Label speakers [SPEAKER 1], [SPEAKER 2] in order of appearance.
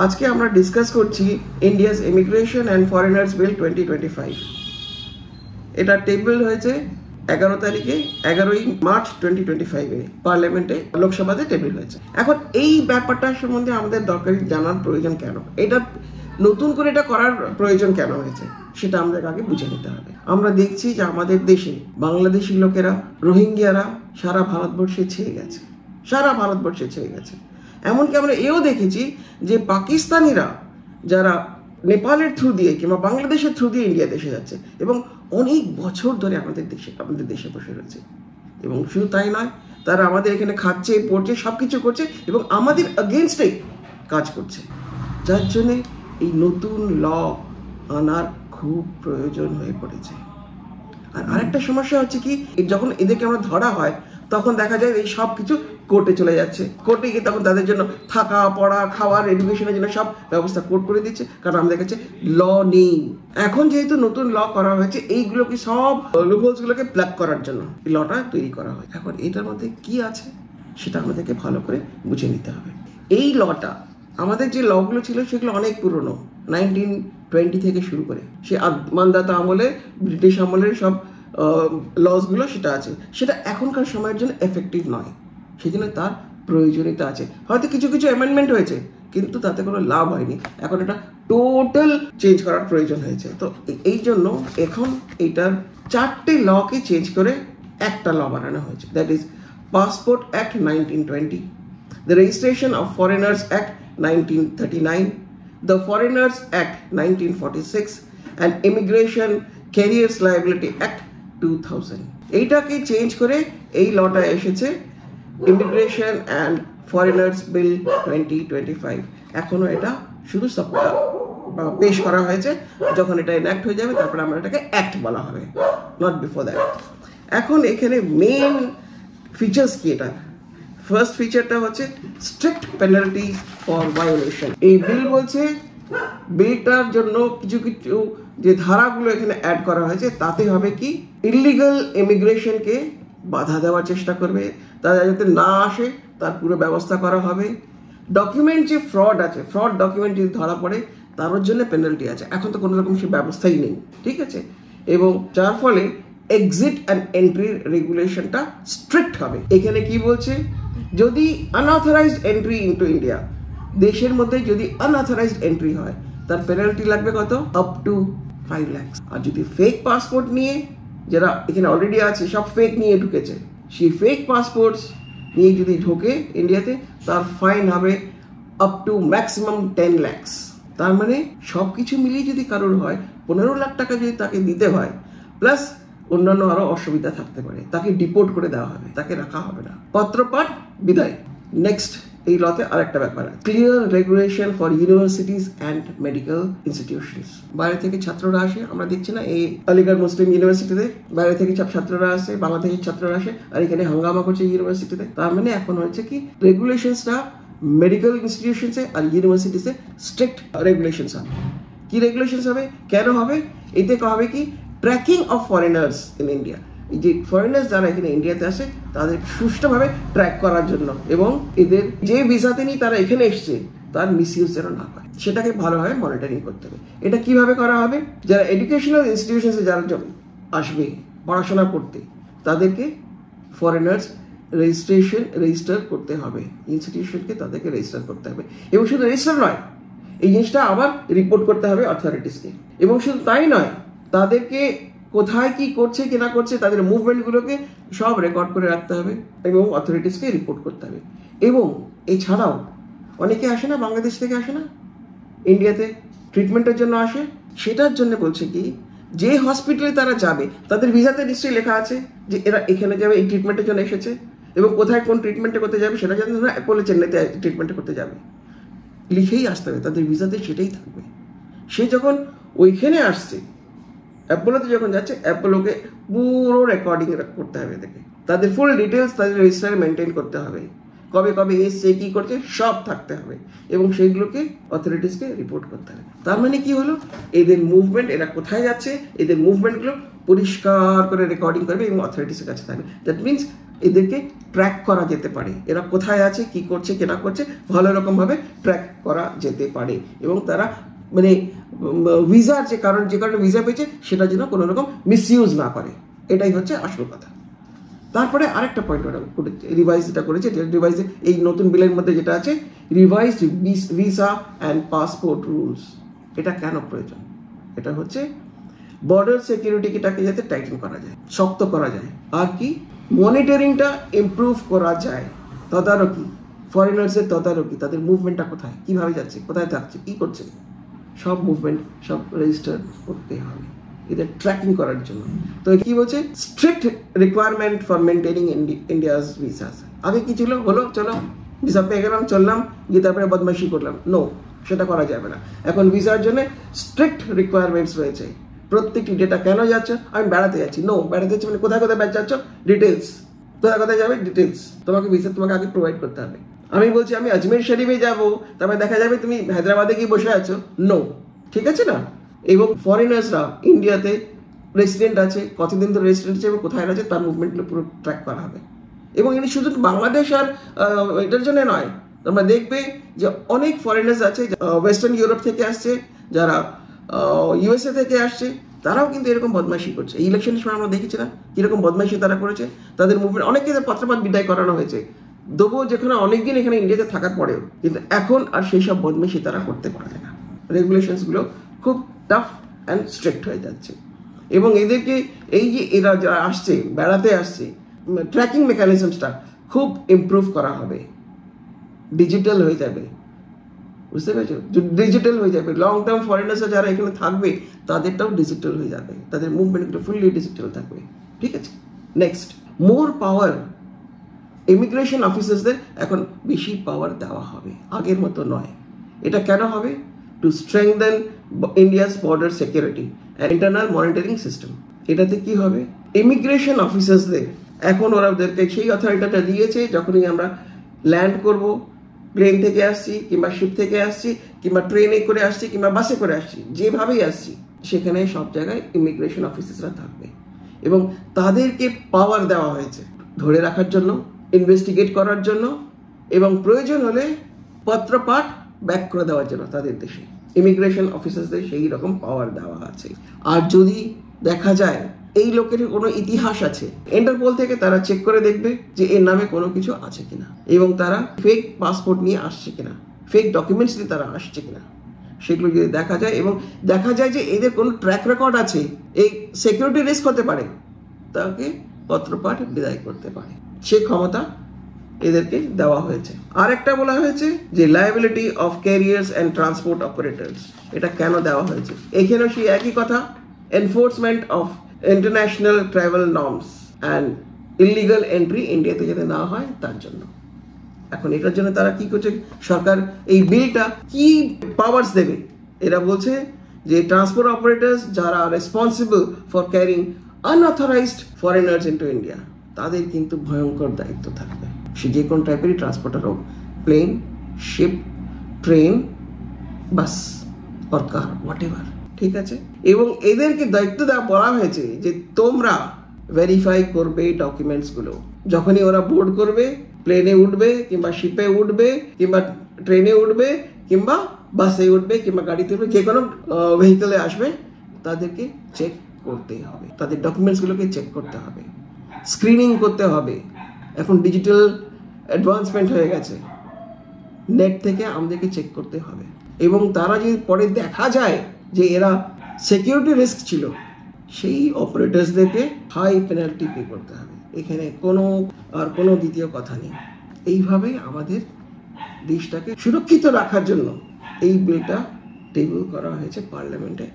[SPEAKER 1] আজকে আমরা ডিসকাস করছি ইন্ডিয়াস ইমিগ্রেশন অ্যান্ড ফরেনার্স বিল 2025। এটা টেবল হয়েছে 11 তারিখে 11ই মার্চ 2025-এ পার্লামেন্টে, লোকসভাতে টেবল হয়েছে। এখন এই ব্যাপারটার সম্বন্ধে আমাদের দরকারি জানার প্রয়োজন কেন, এটা নতুন করে এটা করার প্রয়োজন কেন হয়েছে সেটা আমাদের আগে বুঝে নিতে হবে। আমরা দেখছি যে আমাদের দেশে বাংলাদেশি লোকেরা, রোহিঙ্গিয়ারা সারা ভারতবর্ষে ছেয়ে গেছে। এমনকি আমরা এও দেখেছি যে পাকিস্তানিরা যারা নেপালের থ্রু দিয়ে কিংবা বাংলাদেশের থ্রু দিয়ে ইন্ডিয়াতে এসে যাচ্ছে এবং অনেক বছর ধরে আমাদের দেশে বসে রয়েছে। এবং শুধু তাই নয়, তারা আমাদের এখানে খাচ্ছে, পড়ছে, সব কিছু করছে এবং আমাদের এগেনস্টেই কাজ করছে, যার জন্যে এই নতুন ল আনার খুব প্রয়োজন হয়ে পড়েছে। আর আরেকটা সমস্যা হচ্ছে কি, যখন এদেরকে আমরা ধরা হয় তখন দেখা যায় এই সব কিছু কোর্টে চলে যাচ্ছে। কোর্টে গিয়ে তখন তাদের জন্য থাকা, পড়া, খাওয়ার, এডুকেশনের জন্য সব ব্যবস্থা কোর্ট করে দিচ্ছে, কারণ আমাদের কাছে ল নেই। এখন যেহেতু নতুন ল করা হয়েছে, এইগুলোকে সব লুপহোলসগুলোকে প্লাগ করার জন্য এই লটা তৈরি করা হয়। এখন এটার মধ্যে কি আছে সেটা আমাদেরকে ভালো করে বুঝে নিতে হবে। এই লটা, আমাদের যে লগুলো ছিল সেগুলো অনেক পুরনো, 1920 থেকে শুরু করে সে মানদাতা আমলে, ব্রিটিশ আমলের সব লসগুলো সেটা আছে। সেটা এখনকার সময়ের জন্য এফেক্টিভ নয়, সেই জন্য তার প্রয়োজনীয়তা আছে। হয়তো কিছু কিছু অ্যামেন্ডমেন্ট হয়েছে কিন্তু তাতে কোনো লাভ হয়নি, এখন এটা টোটাল চেঞ্জ করার প্রয়োজন হয়েছে। তো এই জন্য এখন এইটার 4টে লকে চেঞ্জ করে একটা ল বানানো হয়েছে, that is passport act 1920, the registration of foreigners act 1939, the foreigners act 1946 and immigration carriers liability act 2000। এইটাকে চেঞ্জ করে এই লটা এসেছে ইমিগ্রেশন অ্যান্ড ফরেনার্স বিল 2025। এখনো এটা শুধু পেশ করা হয়েছে, যখন এটা এনঅ্যাক্ট হয়ে যাবে তারপরে আমরা এটাকে অ্যাক্ট বলা হবে, নট বিফোর দ্যাট। এখন এখানে মেন ফিচার্স কি, এটা ফার্স্ট ফিচারটা হচ্ছে স্ট্রিক্ট পেনাল্টি ফর ভায়োলেশন। এই বিল বলছে, বিলটার জন্য কিছু কিছু যে ধারাগুলো এখানে অ্যাড করা হয়েছে তাতে হবে কি, ইলিগাল ইমিগ্রেশনকে বাধা দেওয়ার চেষ্টা করবে, তারা যাতে না আসে তার পুরো ব্যবস্থা করা হবে। ডকুমেন্ট যে ফ্রড আছে, ফ্রড ডকুমেন্ট যদি ধরা পড়ে তার জন্য পেনাল্টি আছে, এখন তো কোনো রকম সে ব্যবস্থাই নেই, ঠিক আছে। এবং যার ফলে এক্সিট অ্যান্ড এন্ট্রি রেগুলেশনটা স্ট্রিক্ট হবে। এখানে কি বলছে, যদি আনঅথরাইজড এন্ট্রি ইনটু ইন্ডিয়া, দেশের মধ্যে যদি আনঅথরাইজড এন্ট্রি হয় তার পেনাল্টি লাগবে কত, আপ টু 5 লাখ। আর যদি ফেক পাসপোর্ট নিয়ে, যারা এখানে অলরেডি আছে সব ফেক নিয়ে ঢুকেছে, সেই ফেক পাসপোর্টস নিয়ে যদি ঢোকে ইন্ডিয়াতে, তার ফাইন হবে আপ টু ম্যাক্সিমাম 10 লাখ। তার মানে সব কিছু মিলিয়ে যদি কারোর হয় 15 লাখ টাকা যদি তাকে দিতে হয়, প্লাস অন্যান্য আরো অসুবিধা থাকতে পারে, তাকে ডিপোর্ট করে দেওয়া হবে, তাকে রাখা হবে না, পত্রপাঠ বিদায়। নেক্সট এই লতে আরেকটা ব্যাপার, clear regulation for universities and medical institutions. বাইরে থেকে ছাত্ররা আসে, আমরা দেখছি না এই আলিগড় মুসলিম ইউনিভার্সিটিতে বাইরে থেকে সব ছাত্ররা আসে, বাংলাদেশের ছাত্ররা আসে আর এখানে হাঙ্গামা করছে ইউনিভার্সিটিতে। তার মানে এখন হচ্ছে কি, রেগুলেশনসটা মেডিকেল ইনস্টিটিউশনসে আর ইউনিভার্সিটিসে স্ট্রিক্ট রেগুলেশনস হবে। কি রেগুলেশনস হবে, কেন হবে, এতে হবে কি, tracking of foreigners in India. এই যে ফরেনার্স যারা এখানে ইন্ডিয়াতে আসে তাদের সুষ্ঠুভাবে ট্র্যাক করার জন্য, এবং এদের যে ভিসাতে নিয়ে তারা এখানে এসছে তার মিসইউজ যেন না হয় সেটাকে ভালোভাবে মনিটরিং করতে হবে। এটা কিভাবে করা হবে, যারা এডুকেশনাল ইনস্টিটিউশনসে যারা আসবে পড়াশোনা করতে, তাদেরকে ফরেনার্স রেজিস্টার করতে হবে, ইনস্টিটিউশনকে তাদেরকে রেজিস্টার করতে হবে। এবং শুধু রেজিস্টার নয়, এই জিনিসটা আবার রিপোর্ট করতে হবে অথরিটিসকে। এবং শুধু তাই নয়, তাদেরকে কোথায় কি করছে কি না করছে তাদের মুভমেন্টগুলোকে সব রেকর্ড করে রাখতে হবে এবং অথরিটিসকে রিপোর্ট করতে হবে। এবং এছাড়াও অনেকে আসে না, বাংলাদেশ থেকে আসে না, ইন্ডিয়াতে ট্রিটমেন্টের জন্য আসে, সেটার জন্য বলছে কি, যে হসপিটালে তারা যাবে তাদের ভিসাতে নিশ্চয়ই লেখা আছে যে এরা এখানে যাবে, এই ট্রিটমেন্টের জন্য এসেছে, এবং কোথায় কোন ট্রিটমেন্টে করতে যাবে সেটা জানেন না, অ্যাপোলো চেন্নাইতে ট্রিটমেন্টে করতে যাবে, লিখেই আসতে হবে, তাদের ভিসাতে সেটাই থাকবে। সে যখন ওইখানে আসছে, অ্যাপোলোতে যখন যাচ্ছে, অ্যাপোলোকে পুরো রেকর্ডিং করতে হবে, দেখে তাদের ফুল ডিটেলস তাদের রেজিস্টারে মেনটেন করতে হবে, কবে কবে এসছে, কি করছে সব থাকতে হবে, এবং সেইগুলোকে অথরিটিসকে রিপোর্ট করতে হবে। তার মানে কি হলো, এদের মুভমেন্ট, এরা কোথায় যাচ্ছে, এদের মুভমেন্টগুলো পরিষ্কার করে রেকর্ডিং করবে এবং অথরিটিসের কাছে থাকবে। দ্যাট মিনস এদেরকে ট্র্যাক করা যেতে পারে, এরা কোথায় আছে, কি করছে, কেনা করছে, ভালো রকমভাবে ট্র্যাক করা যেতে পারে এবং তারা মানে ভিসার যে কারণে ভিসা পেয়েছে সেটা যেন কোনো রকম মিসইউজ না করে, এটাই হচ্ছে আসল কথা। তারপরে আরেকটা পয়েন্ট ওরা রিভাইজ যেটা করেছে, রিভাইজে এই নতুন বিলের মধ্যে যেটা আছে revised visa and passport rules. এটা কেন প্রয়োজন? এটা হচ্ছে বর্ডার সিকিউরিটিটাকে যাতে টাইটেন করা যায়, শক্ত করা যায়, আর কি মনিটরিংটা ইমপ্রুভ করা যায়, তদারকি, ফরেনার্সের তদারকি, তাদের মুভমেন্টটা কোথায়, কিভাবে যাচ্ছে, কোথায় থাকছে, কি করছে, সব মুভমেন্ট সব রেজিস্টার করতে হবে এদের ট্র্যাকিং করার জন্য। তো কি বলছে, strict requirement for maintaining India's visas. আগে কি ছিল, হলো চলো ভিসা পেয়ে গেলাম, চললাম, গিয়ে তারপরে বদমাইশি করলাম, নো, সেটা করা যাবে না। এখন ভিসার জন্য স্ট্রিক্ট রিকোয়ারমেন্টস রয়েছে। প্রত্যেকটি ডেটা কেন যাচ্ছ, আমি বেড়াতে যাচ্ছি, নো, বেড়াতে যাচ্ছি মানে কোথায় কোথায় যাচ্ছ, ডিটেলস, কোথায় কোথায় যাবে ডিটেলস, তোমাকে ভিসা তোমাকে আগে প্রোভাইড করতে হবে। আমি বলছি আমি আজমের শরীফে যাবো, তারপরে দেখা যাবে তুমি হায়দ্রাবাদে গিয়ে বসে আছো, নো, ঠিক আছে না। এবং ফরেনার্সরা ইন্ডিয়াতে রেসিডেন্ট আছে, কতদিন ধরে রেসিডেন্ট আছে এবং কোথায় আছে তার মুভমেন্টগুলো পুরো ট্র্যাক করা হবে। এবং এটি শুধু বাংলাদেশ আর এটার জন্য নয়, তোমরা দেখবে যে অনেক ফরেনার্স আছে ওয়েস্টার্ন ইউরোপ থেকে আসছে, যারা ইউএসএ থেকে আসছে, তারাও কিন্তু এরকম বদমাইশি করছে। এই ইলেকশনের সময় আমরা দেখেছি না কীরকম বদমাইশি তারা করেছে, তাদের মুভমেন্ট অনেককে পত্রপাত বিদায় করানো হয়েছে, তবুও যেখানে অনেকদিন এখানে ইন্ডিয়াতে থাকার পরেও কিন্তু এখন আর সেই সব বদমাইশি তারা করতে পারে না। রেগুলেশনসগুলো খুব টাফ অ্যান্ড স্ট্রিক্ট হয়ে যাচ্ছে এবং এদেরকে এই যে এরা যারা আসছে, বেড়াতে আসছে, ট্র্যাকিং মেকানিজমসটা খুব ইমপ্রুভ করা হবে, ডিজিটাল হয়ে যাবে, বুঝতে পেরেছো, ডিজিটাল হয়ে যাবে। লং টার্ম ফরেনার্সরা যারা এখানে থাকবে তাদেরটাও ডিজিটাল হয়ে যাবে, তাদের মুভমেন্টগুলো ফুললি ডিজিটাল থাকবে, ঠিক আছে। নেক্সট, মোর পাওয়ার, ইমিগ্রেশন অফিসার্সদের এখন বেশি পাওয়ার দেওয়া হবে, আগের মতো নয়। এটা কেন হবে? To strengthen India's border security and internal monitoring system. এটাতে কি হবে, ইমিগ্রেশন অফিসার্সদের এখন ওদেরকে সেই অথরিটিটা দিয়েছে, যখনই আমরা ল্যান্ড করব, প্লেন থেকে আসছি কিংবা শিপ থেকে আসছি কিংবা ট্রেনে করে আসছি কিংবা বাসে করে আসছি, যেভাবেই আসছি সেখানে সব জায়গায় ইমিগ্রেশন অফিসার্সরা থাকবে এবং তাদেরকে পাওয়ার দেওয়া হয়েছে ধরে রাখার জন্য, ইনভেস্টিগেট করার জন্য এবং প্রয়োজন হলে পত্রপাঠ ব্যাক করে দেওয়ার জন্য তাদের দেশে ইমিগ্রেশন অফিসার্সদের সেই রকম পাওয়ার দেওয়া আছে। আর যদি দেখা যায় এই লোকের কোনো ইতিহাস আছে, ইন্টারপোল থেকে তারা চেক করে দেখবে যে এর নামে কোনো কিছু আছে কিনা এবং তারা ফেক পাসপোর্ট নিয়ে আসছে কিনা, ফেক ডকুমেন্টস নিয়ে তারা আসছে কিনা, সেগুলো যদি দেখা যায় এবং দেখা যায় যে এদের কোনো ট্র্যাক রেকর্ড আছে, এই সিকিউরিটি রিস্ক হতে পারে, তাকে পত্রপাঠ বিদায় করতে পারে, সে ক্ষমতা এদেরকে দেওয়া হয়েছে। আর একটা বলা হয়েছে যে liability of carriers and transport operators. এটা কেন দেওয়া হয়েছে? এখানেও সেই একই কথা, enforcement of international travel norms and illegal entry ইন্ডিয়াতে যাতে না হয় তার জন্য। এখন এটার জন্য তারা কি করছে, সরকার এই বিলটা কি পাওয়ার্স দেবে, এরা বলছে যে ট্রান্সপোর্ট অপারেটরস যারা responsible for carrying unauthorised foreigners into India, তাদের কিন্তু ভয়ঙ্কর দায়িত্ব থাকবে। সে যে কোনো টাইপেরই ট্রান্সপোর্টার হোক, plane, ship, train, bus or car, whatever, ঠিক আছে। এবং এদেরকে দায়িত্ব দেওয়া বলা হয়েছে যে তোমরা ভেরিফাই করবে ডকুমেন্টসগুলো, যখনই ওরা বোর্ড করবে, প্লেনে উঠবে কিংবা শিপে উঠবে কিংবা ট্রেনে উঠবে কিংবা বাসে উঠবে কিংবা গাড়িতে উঠবে, যে কোনো ভেহিকলে আসবে, তাদেরকে চেক করতে হবে, তাদের ডকুমেন্টসগুলোকে চেক করতে হবে, স্ক্রিনিং করতে হবে। এখন ডিজিটাল অ্যাডভান্সমেন্ট হয়ে গেছে, নেট থেকে আমাদেরকে চেক করতে হবে এবং তারা যদি পরে দেখা যায় যে এরা সিকিউরিটি রিস্ক ছিল, সেই অপারেটার্সদেরকে হাই পেনাল্টি পে করতে হবে। এখানে কোনো দ্বিতীয় কথা নেই। এইভাবে আমাদের দেশটাকে সুরক্ষিত রাখার জন্য এই বিলটা টেবল করা হয়েছে পার্লামেন্টে।